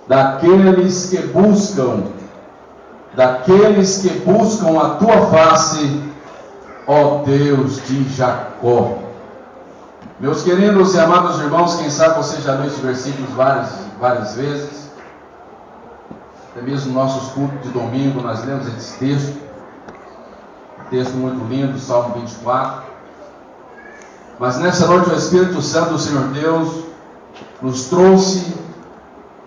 daqueles que buscam a tua face, ó Deus de Jacó. Meus queridos e amados irmãos, quem sabe você já leu esses versículos várias vezes, até mesmo nos nossos cultos de domingo nós lemos esse texto muito lindo, Salmo 24. Mas nessa noite o Espírito Santo do Senhor Deus nos trouxe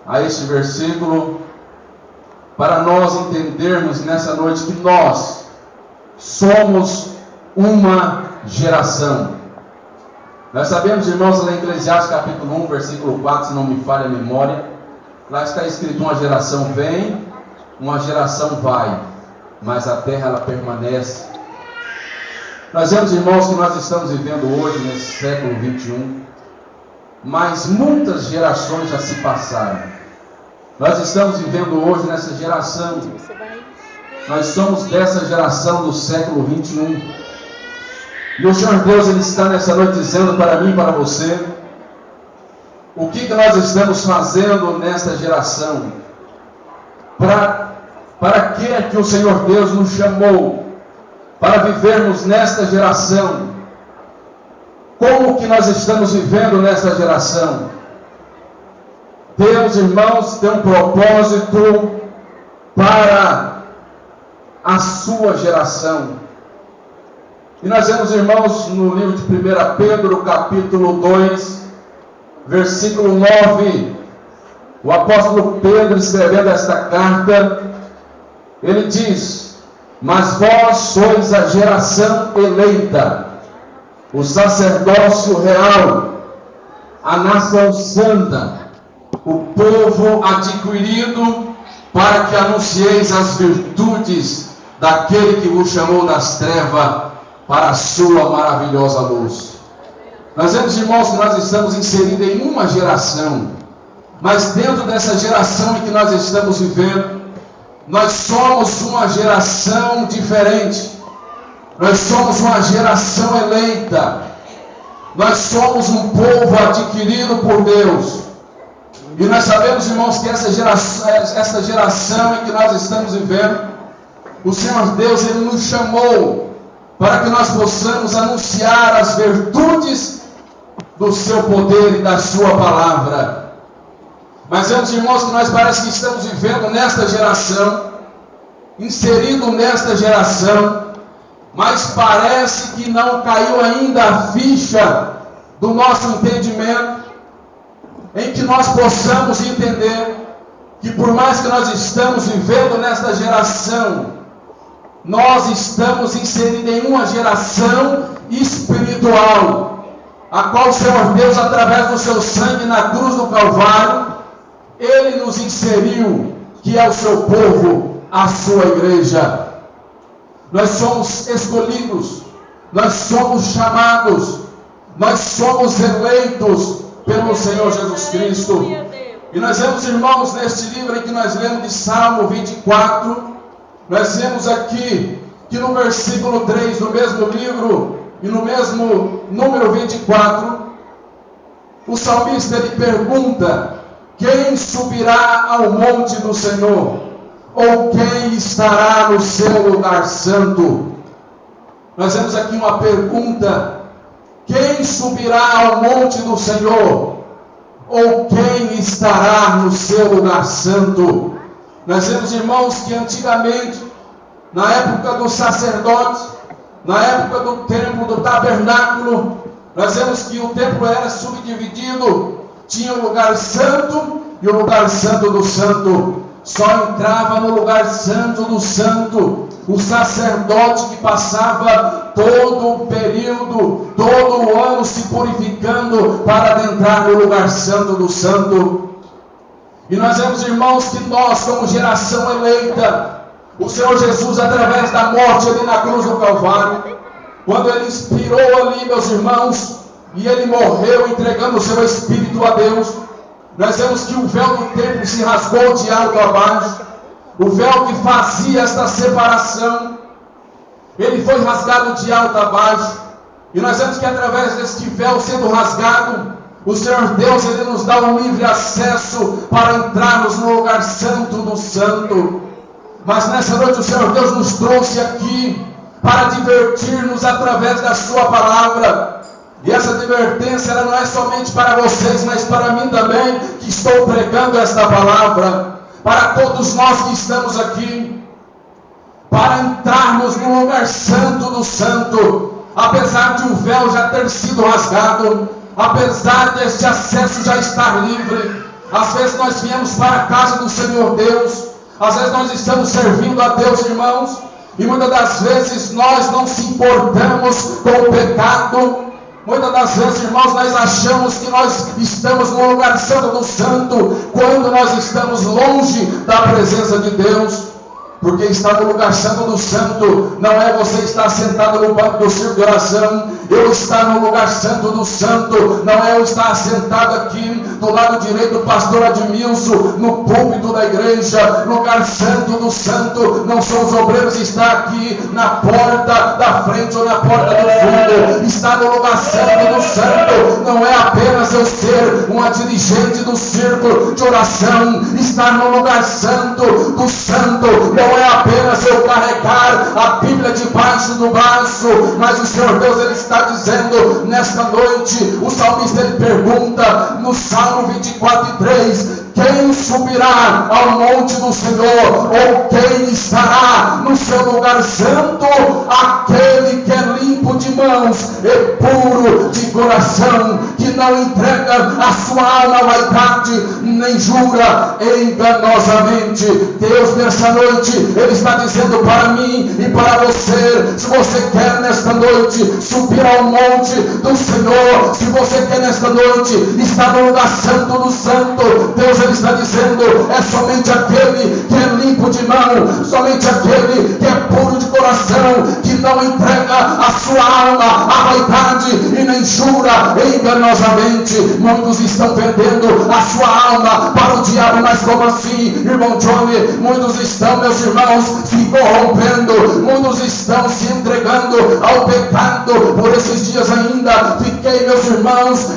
a este versículo para nós entendermos nessa noite que nós somos uma geração. Nós sabemos, irmãos, lá em Eclesiastes capítulo 1, versículo 4, se não me falha a memória, lá está escrito: uma geração vem, uma geração vai, mas a terra ela permanece. Nós vemos, irmãos, que nós estamos vivendo hoje, nesse século 21, mas muitas gerações já se passaram. Nós estamos vivendo hoje nessa geração. Nós somos dessa geração do século 21. E o Senhor Deus, Ele está nessa noite dizendo para mim e para você, o que nós estamos fazendo nesta geração? Para que o Senhor Deus nos chamou para vivermos nesta geração? Como que nós estamos vivendo nesta geração? Deus, irmãos, tem um propósito para a sua geração. E nós vemos, irmãos, no livro de 1 Pedro, capítulo 2, versículo 9, o apóstolo Pedro, escrevendo esta carta, ele diz: mas vós sois a geração eleita, o sacerdócio real, a nação santa, o povo adquirido, para que anuncieis as virtudes daquele que vos chamou das trevas para a sua maravilhosa luz. Nós vemos, irmãos, que nós estamos inseridos em uma geração, mas dentro dessa geração em que nós estamos vivendo, nós somos uma geração diferente. Nós somos uma geração eleita. Nós somos um povo adquirido por Deus. E nós sabemos, irmãos, que essa geração em que nós estamos vivendo, o Senhor Deus, Ele nos chamou para que nós possamos anunciar as virtudes do seu poder e da sua palavra. Mas vemos, irmãos, que nós parece que estamos vivendo nesta geração, inserido nesta geração, mas parece que não caiu ainda a ficha do nosso entendimento, em que nós possamos entender que por mais que nós estamos vivendo nesta geração, nós estamos inseridos em uma geração espiritual, a qual o Senhor Deus, através do seu sangue na cruz do Calvário, Ele nos inseriu, que é o seu povo, a sua igreja. Nós somos escolhidos, nós somos chamados, nós somos eleitos pelo Senhor Jesus Cristo. E nós vemos, irmãos, neste livro em que nós lemos de Salmo 24, nós vemos aqui que no versículo 3 do mesmo livro e no mesmo número 24, o salmista ele pergunta: quem subirá ao monte do Senhor? Ou quem estará no seu lugar santo? Nós vemos aqui uma pergunta: quem subirá ao monte do Senhor? Ou quem estará no seu lugar santo? Nós vemos, irmãos, que antigamente, na época do sacerdote, na época do templo, do tabernáculo, nós vemos que o templo era subdividido. Tinha o lugar santo e o lugar santo do santo. Só entrava no lugar santo do santo o sacerdote que passava todo o período, todo o ano se purificando para adentrar no lugar santo do santo. E nós vemos, irmãos, que nós, como geração eleita, o Senhor Jesus, através da morte ali na cruz do Calvário, quando Ele expirou ali, meus irmãos, e Ele morreu entregando o seu Espírito a Deus, nós vemos que o véu do templo se rasgou de alto a baixo. O véu que fazia esta separação, ele foi rasgado de alto a baixo. E nós vemos que através deste véu sendo rasgado, O Senhor Deus, Ele nos dá um livre acesso para entrarmos no lugar santo do santo. Mas nessa noite o Senhor Deus nos trouxe aqui para divertir-nos através da sua palavra. E essa advertência ela não é somente para vocês, mas para mim também, que estou pregando esta palavra. Para todos nós que estamos aqui, para entrarmos no lugar santo do santo, apesar de o véu já ter sido rasgado, apesar deste acesso já estar livre. Às vezes nós viemos para a casa do Senhor Deus, às vezes nós estamos servindo a Deus, irmãos, e muitas das vezes nós não se importamos com o pecado. Muitas das vezes, irmãos, nós achamos que nós estamos no lugar santo do santo, quando nós estamos longe da presença de Deus. Porque estar no lugar santo do santo não é você estar sentado no banco do circo de oração. Eu estar no lugar santo do santo não é eu estar sentado aqui do lado direito do pastor Admilson, no púlpito da igreja. Lugar santo do santo não são os obreiros estar aqui na porta da frente ou na porta do fundo. Estar no lugar santo do santo não é apenas eu ser uma dirigente do círculo de oração. Estar no lugar santo do santo não é apenas eu carregar a Bíblia debaixo do braço, mas o Senhor Deus, Ele está dizendo nesta noite, o salmista ele pergunta no Salmo 24:3, quem subirá ao monte do Senhor, ou quem estará no seu lugar santo? Aquele que é limpo de mãos e puro de coração, que não entrega a sua alma à vaidade, nem jura enganosamente. Deus, nessa noite, Ele está dizendo para mim e para você, se você quer nesta noite subir ao monte do Senhor, se você quer nesta noite estar no lugar santo do santo, Deus, Ele está dizendo, é somente aquele que é limpo de mão, somente aquele que é puro de coração, que não entrega a sua alma à vaidade e nem jura enganosamente. Muitos estão vendendo a sua alma para o diabo, mas como assim, irmão Johnny? Muitos estão, meus irmãos, se corrompendo, muitos estão se entregando ao pecado. Por esses dias ainda fiquei, meus irmãos,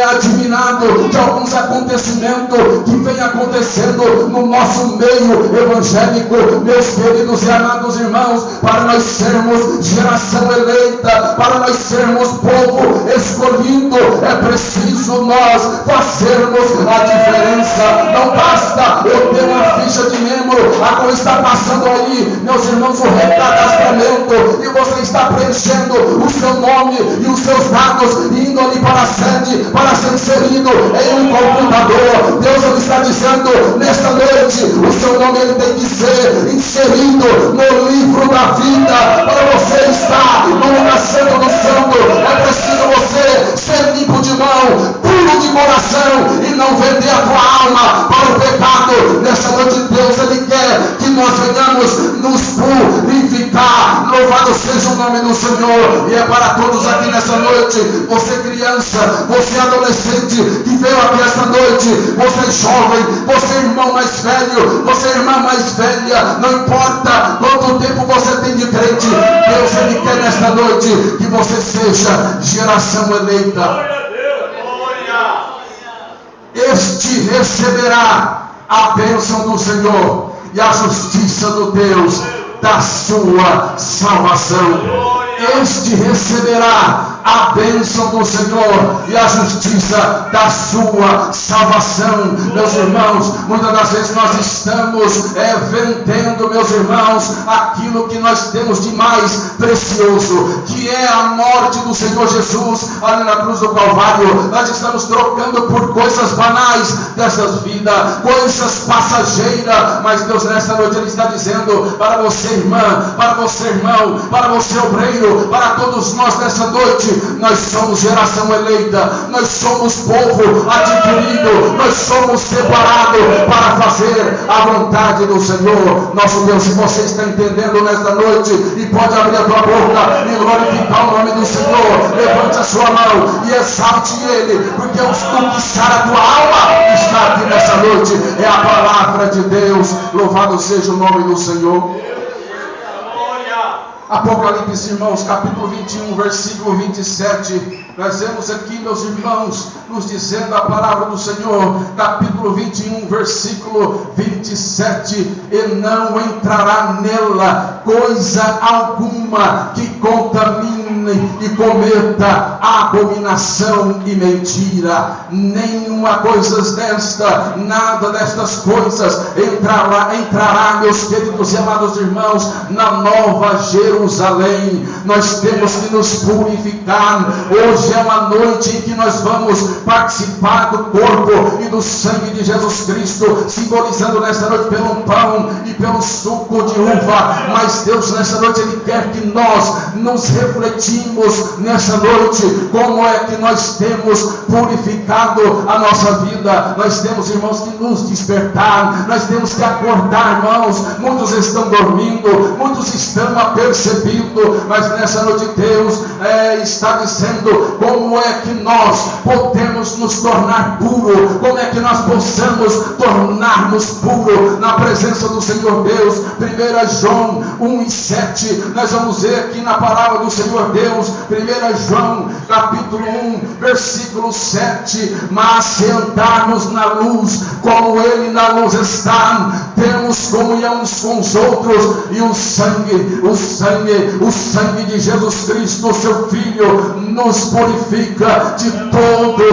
admirado de alguns acontecimentos que vem acontecendo no nosso meio evangélico, meus queridos e amados irmãos. Para nós sermos geração eleita, para nós sermos povo escolhido, é preciso nós fazermos a diferença. Não basta eu ter uma ficha de membro, a coisa está passando aí, meus irmãos, o recadastramento, e você está preenchendo o seu nome e os seus dados, indo ali para a sede, para ser inserido em um computador. Deus, Ele está dizendo nesta noite, o seu nome ele tem que ser inserido no livro da vida. Para você estar no lugar santo do santo, é preciso você ser limpo de mão, puro de coração, e não vender a tua alma para o pecado. Nesta noite, Deus, Ele quer que nós venhamos nos purificar. Louvado seja o nome do Senhor. E é para todos aqui nessa noite, você criança, você adolescente que veio aqui esta noite, você jovem, você irmão mais velho, você irmã mais velha, não importa quanto tempo você tem de crente, Deus, Ele quer nesta noite que você seja geração eleita. Este receberá a bênção do Senhor e a justiça do Deus da sua salvação. Este receberá a bênção do Senhor e a justiça da sua salvação. Meus irmãos, muitas das vezes nós estamos vendendo, meus irmãos, aquilo que nós temos de mais precioso, que é a morte do Senhor Jesus ali na cruz do Calvário. Nós estamos trocando por coisas banais dessas vidas, coisas passageiras. Mas Deus, nessa noite, Ele está dizendo para você, irmã, para você, irmão, para você, obreiro, para todos nós nessa noite, nós somos geração eleita, nós somos povo adquirido, nós somos separados para fazer a vontade do Senhor nosso Deus. Se você está entendendo nesta noite e pode abrir a tua boca e glorificar o nome do Senhor, levante a sua mão e exalte Ele, porque o conquistar a tua alma está aqui nessa noite, é a palavra de Deus. Louvado seja o nome do Senhor. Apocalipse, irmãos, capítulo 21, versículo 27. Nós vemos aqui, meus irmãos, nos dizendo a palavra do Senhor, capítulo 21, versículo 27. E não entrará nela coisa alguma que contamine e cometa abominação e mentira. Nenhuma coisa desta, nada destas coisas entrará, meus queridos e amados irmãos, na Nova Jerusalém. Nós temos que nos purificar. Hoje é uma noite em que nós vamos participar do corpo e do sangue de Jesus Cristo, simbolizando nesta noite pelo pão e pelo suco de uva. Mas Deus, nesta noite, Ele quer que nós nos refletimos nesta noite como é que nós temos purificado a nossa vida. Nós temos, irmãos, que nos despertar, nós temos que acordar, irmãos. Muitos estão dormindo, muitos estão apercebidos, mas nessa noite Deus está dizendo como é que nós podemos nos tornar puro, como é que nós possamos tornar-nos puro na presença do Senhor Deus. 1 João 1:7, nós vamos ver aqui na palavra do Senhor Deus, 1 João capítulo 1, versículo 7, mas se andarmos na luz, como Ele na luz está, temos comunhão uns com os outros, e o sangue de Jesus Cristo, seu Filho, nos purifica de todo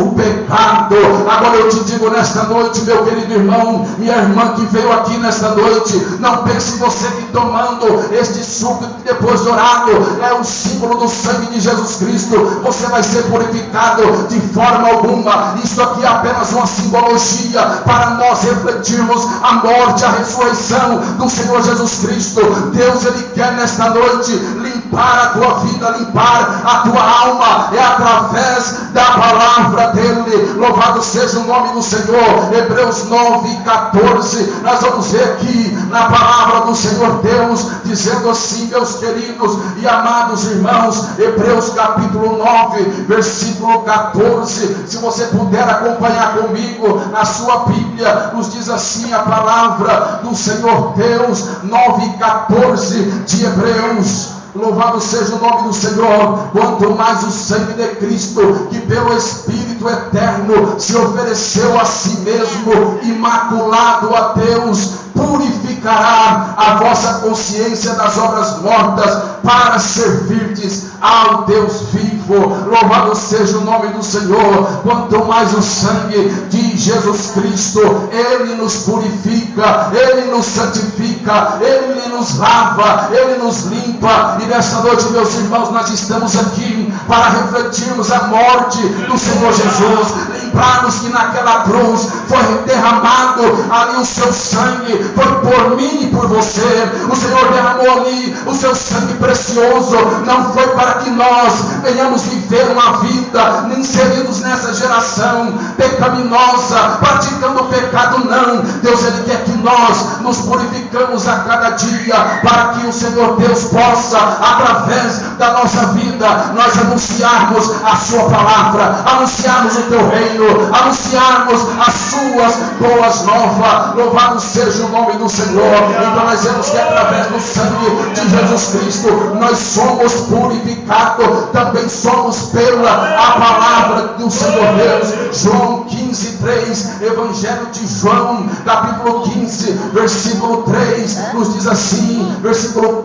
o pecado. Agora eu te digo nesta noite, meu querido irmão, minha irmã que veio aqui nesta noite, não pense você que tomando este suco depois de orado é um símbolo do sangue de Jesus Cristo, você vai ser purificado de forma alguma. Isso aqui é apenas uma simbologia para nós refletirmos a morte, a ressurreição do Senhor Jesus Cristo. Deus, Ele quer nesta noite limpar a tua vida, limpar a tua alma, é através da palavra dele. Louvado seja o nome do Senhor. Hebreus 9:14, nós vamos ver aqui na palavra do Senhor Deus, dizendo assim, meus queridos e amados irmãos, Hebreus capítulo 9, versículo 14, se você puder acompanhar comigo na sua Bíblia, nos diz assim a palavra do Senhor Deus, 9:14 de Hebreus. Louvado seja o nome do Senhor. Quanto mais o sangue de Cristo, que pelo Espírito eterno se ofereceu a si mesmo, imaculado a Deus, purificará a vossa consciência das obras mortas, para servirdes ao Deus vivo. Louvado seja o nome do Senhor. Quanto mais o sangue de Jesus Cristo, Ele nos purifica, Ele nos santifica, Ele nos lava, Ele nos limpa. E nesta noite, meus irmãos, nós estamos aqui para refletirmos a morte do Senhor Jesus, lembrarmos que naquela cruz foi derramado ali o seu sangue, foi por mim e por você. O Senhor derramou ali o seu sangue precioso, não foi para que nós venhamos viver uma vida inseridos nessa geração pecaminosa, praticando o pecado, não. Deus, Ele quer que nós nos purificamos a cada dia, para que o Senhor Deus possa, através da nossa vida, nós anunciarmos a sua palavra, anunciarmos o teu reino, anunciarmos as suas boas novas. Louvado seja o nome do Senhor. Então nós vemos que através do sangue de Jesus Cristo nós somos purificados, também somos pela a palavra do Senhor Deus. João 15:3, Evangelho de João, capítulo 15, versículo 3, nos diz assim, versículo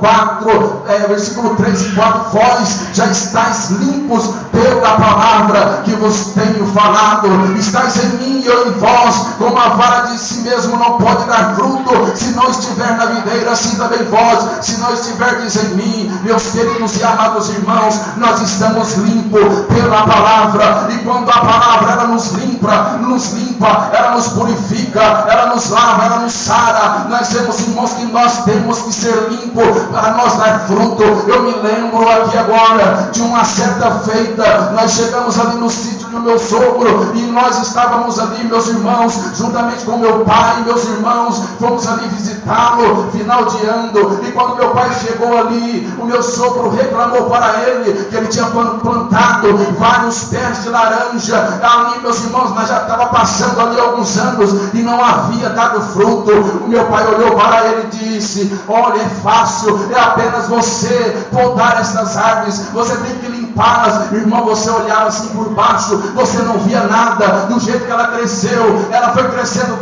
3 e 4, vós já estáis limpos pela palavra que vos tenho falado, estáis em mim e eu em vós, como a vara de si mesmo não pode dar fruto se não estiver na videira, assim também vós, se não estiverdes em mim. Meus queridos e amados irmãos, nós estamos limpos pela palavra, e quando a palavra ela nos limpa, ela nos purifica, ela nos lava, ela nos sara. Nós temos, irmãos, que nós temos que ser limpos para nós dar fruto. Eu me lembro aqui agora de uma certa feita, nós chegamos ali no sítio do meu sogro, e nós estávamos ali, meus irmãos, juntamente com meu pai e meus irmãos, fomos ali visitá-lo, final de ano, e quando meu pai chegou ali, o meu sogro reclamou para ele que ele tinha plantado vários pés de laranja ali, meus irmãos, mas já estava passando ali alguns anos e não havia dado fruto. O meu pai olhou para ele e disse: olha, é fácil, é apenas você podar estas árvores, você tem que limpá-las. Irmão, você olhava assim por baixo, você não via nada. Do jeito que ela cresceu, ela foi crescendo,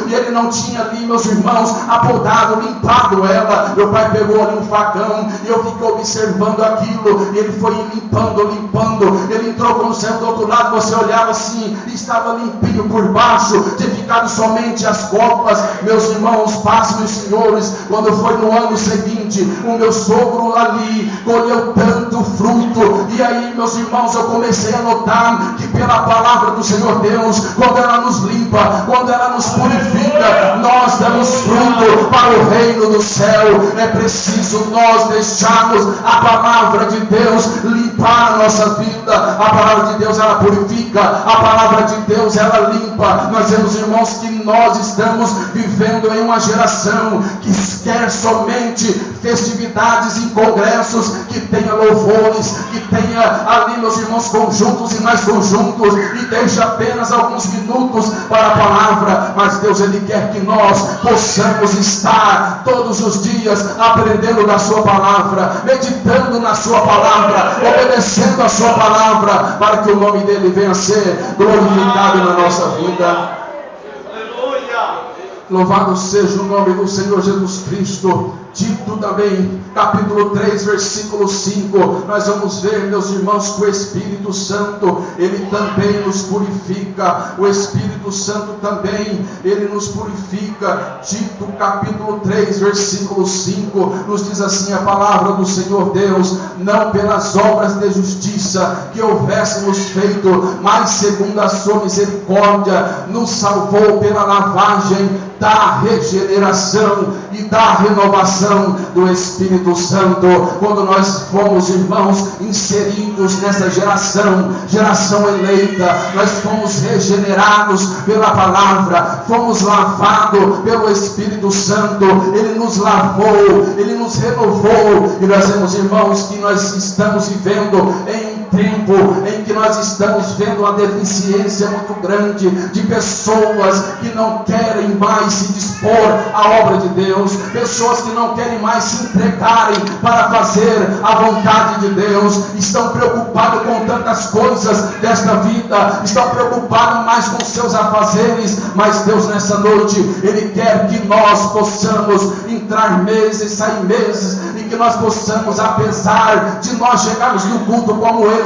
e ele não tinha ali, meus irmãos, apodado, limpado ela. Meu pai pegou ali um facão e eu fiquei observando aquilo, e ele foi limpando, ele entrou quando saiu do outro lado, você olhava assim, estava limpinho por baixo, tinha ficado somente as copas. Meus irmãos, passem os senhores, quando foi no ano seguinte, o meu sogro ali colheu tanto fruto, e aí, meus irmãos, eu comecei a notar que pela palavra do Senhor Deus, quando ela nos limpa, quando ela nos purifica, nós damos fruto para o reino do céu. É preciso nós deixarmos a palavra de Deus limpar a nossa vida. A palavra de Deus, ela purifica, a palavra de Deus, ela limpa. Nós vemos, irmãos, que nós estamos vivendo em uma geração que quer somente festividades e congressos, que tenha louvores, que tenha ali, meus irmãos, conjuntos e mais conjuntos, e deixa apenas alguns minutos para a palavra. Mas Deus, Ele quer que nós possamos estar todos os dias aprendendo da sua palavra, meditando na sua palavra, obedecendo a sua palavra, para que o nome dele venha a ser glorificado na nossa vida. Louvado seja o nome do Senhor Jesus Cristo. Tito também, capítulo 3, versículo 5, nós vamos ver, meus irmãos, que o Espírito Santo, ele também nos purifica. O Espírito Santo também, ele nos purifica. Tito, capítulo 3, versículo 5, nos diz assim a palavra do Senhor Deus: não pelas obras de justiça que houvéssemos feito, mas segundo a sua misericórdia, nos salvou pela lavagem da regeneração e da renovação do Espírito Santo. Quando nós fomos, irmãos, inseridos nessa geração eleita, nós fomos regenerados pela palavra, fomos lavados pelo Espírito Santo. Ele nos lavou, ele nos renovou, e nós vemos, irmãos, que nós estamos vivendo em tempo em que nós estamos vendo uma deficiência muito grande de pessoas que não querem mais se dispor à obra de Deus, pessoas que não querem mais se entregarem para fazer a vontade de Deus, estão preocupados com tantas coisas desta vida, estão preocupados mais com seus afazeres. Mas Deus, nessa noite, Ele quer que nós possamos entrar meses, sair meses, e que nós possamos, apesar de nós chegarmos no culto como esse,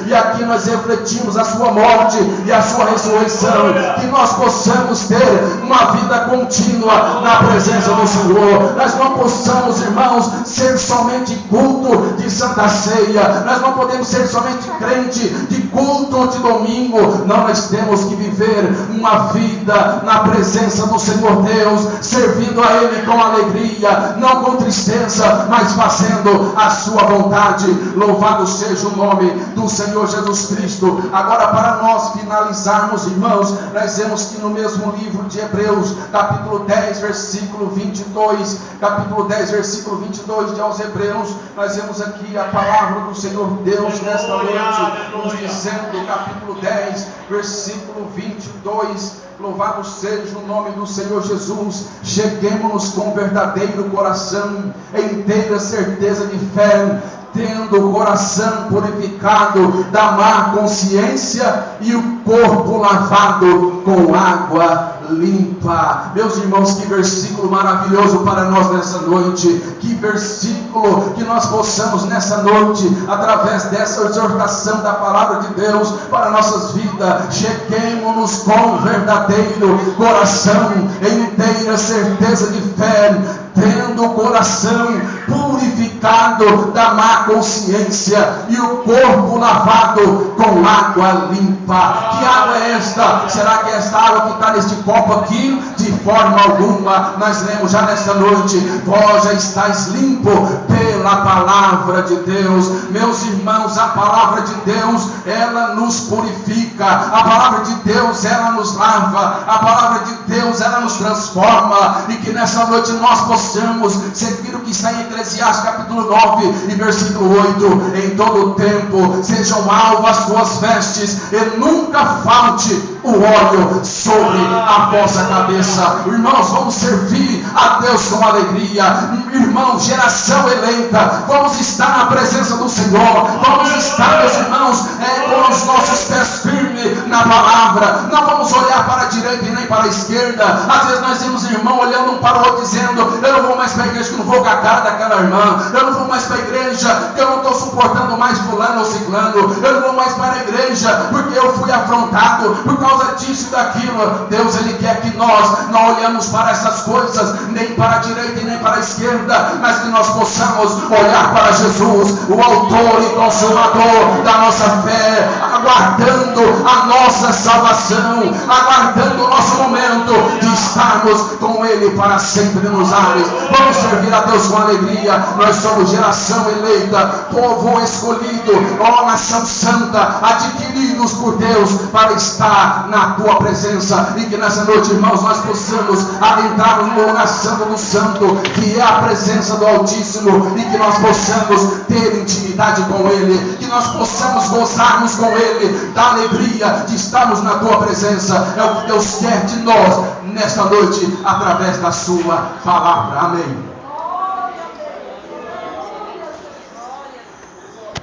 e aqui nós refletimos a sua morte e a sua ressurreição, que nós possamos ter uma vida contínua na presença do Senhor. Nós não possamos, irmãos, ser somente culto de Santa Ceia, nós não podemos ser somente crente de culto de domingo. Não, nós temos que viver uma vida na presença do Senhor Deus, servindo a Ele com alegria, não com tristeza, mas fazendo a sua vontade. Louvado seja o nome do Senhor Jesus Cristo. Agora, para nós finalizarmos, irmãos, nós vemos que no mesmo livro de Hebreus, capítulo 10, versículo 22, capítulo 10, versículo 22 de aos Hebreus, nós vemos aqui a palavra do Senhor Deus nesta noite, nos dizendo, capítulo 10, versículo 22, louvado seja o nome do Senhor Jesus. Cheguemos-nos com verdadeiro coração, inteira certeza de fé, tendo o coração purificado da má consciência e o corpo lavado com água limpa. Meus irmãos, que versículo maravilhoso para nós nessa noite. Que versículo, que nós possamos nessa noite, através dessa exortação da palavra de Deus para nossas vidas, cheguemos-nos com verdadeiro coração, em inteira certeza de fé, tendo o coração purificado da má consciência e o corpo lavado com água limpa. Que água é esta? Será que é esta água que está neste copo aqui? De forma alguma. Nós lemos já nesta noite: vós já estáis limpo pelo pela palavra de Deus. Meus irmãos, a palavra de Deus, ela nos purifica. A palavra de Deus, ela nos lava. A palavra de Deus, ela nos transforma. E que nessa noite nós possamos seguir o que está em Eclesiastes capítulo 9 e versículo 8. Em todo o tempo sejam alvas as suas vestes e nunca falte o óleo sobre a vossa cabeça. Irmãos, vamos servir a Deus com alegria. Irmãos, geração eleita, vamos estar na presença do Senhor. Vamos estar, meus irmãos, com os nossos pés firmes na palavra. Não vamos olhar para a direita e nem para a esquerda. Às vezes nós temos irmão olhando um para o outro dizendo: eu não vou mais para a igreja, que eu não vou com a cara daquela irmã. Eu não vou mais para a igreja, que eu não estou suportando mais fulano ou ciclano. Eu não vou mais para a igreja, porque eu fui afrontado por causa disso e daquilo. Deus, Ele quer que nós não olhamos para essas coisas, nem para a direita e nem para a esquerda, mas que nós possamos olhar para Jesus, o autor e consumador da nossa fé, aguardando a nossa salvação, aguardando o nosso momento de estarmos com Ele para sempre nos ares. Vamos servir a Deus com alegria. Nós somos geração eleita, povo escolhido, ó nação santa, adquiridos por Deus para estar na tua presença. E que nessa noite, irmãos, nós possamos adentrarmos no lugar santo do santo, que é a presença do Altíssimo, e que nós possamos ter intimidade com Ele, que nós possamos gozarmos com Ele da alegria de estarmos na tua presença. É o que Deus quer de nós nesta noite, através da sua palavra. Amém.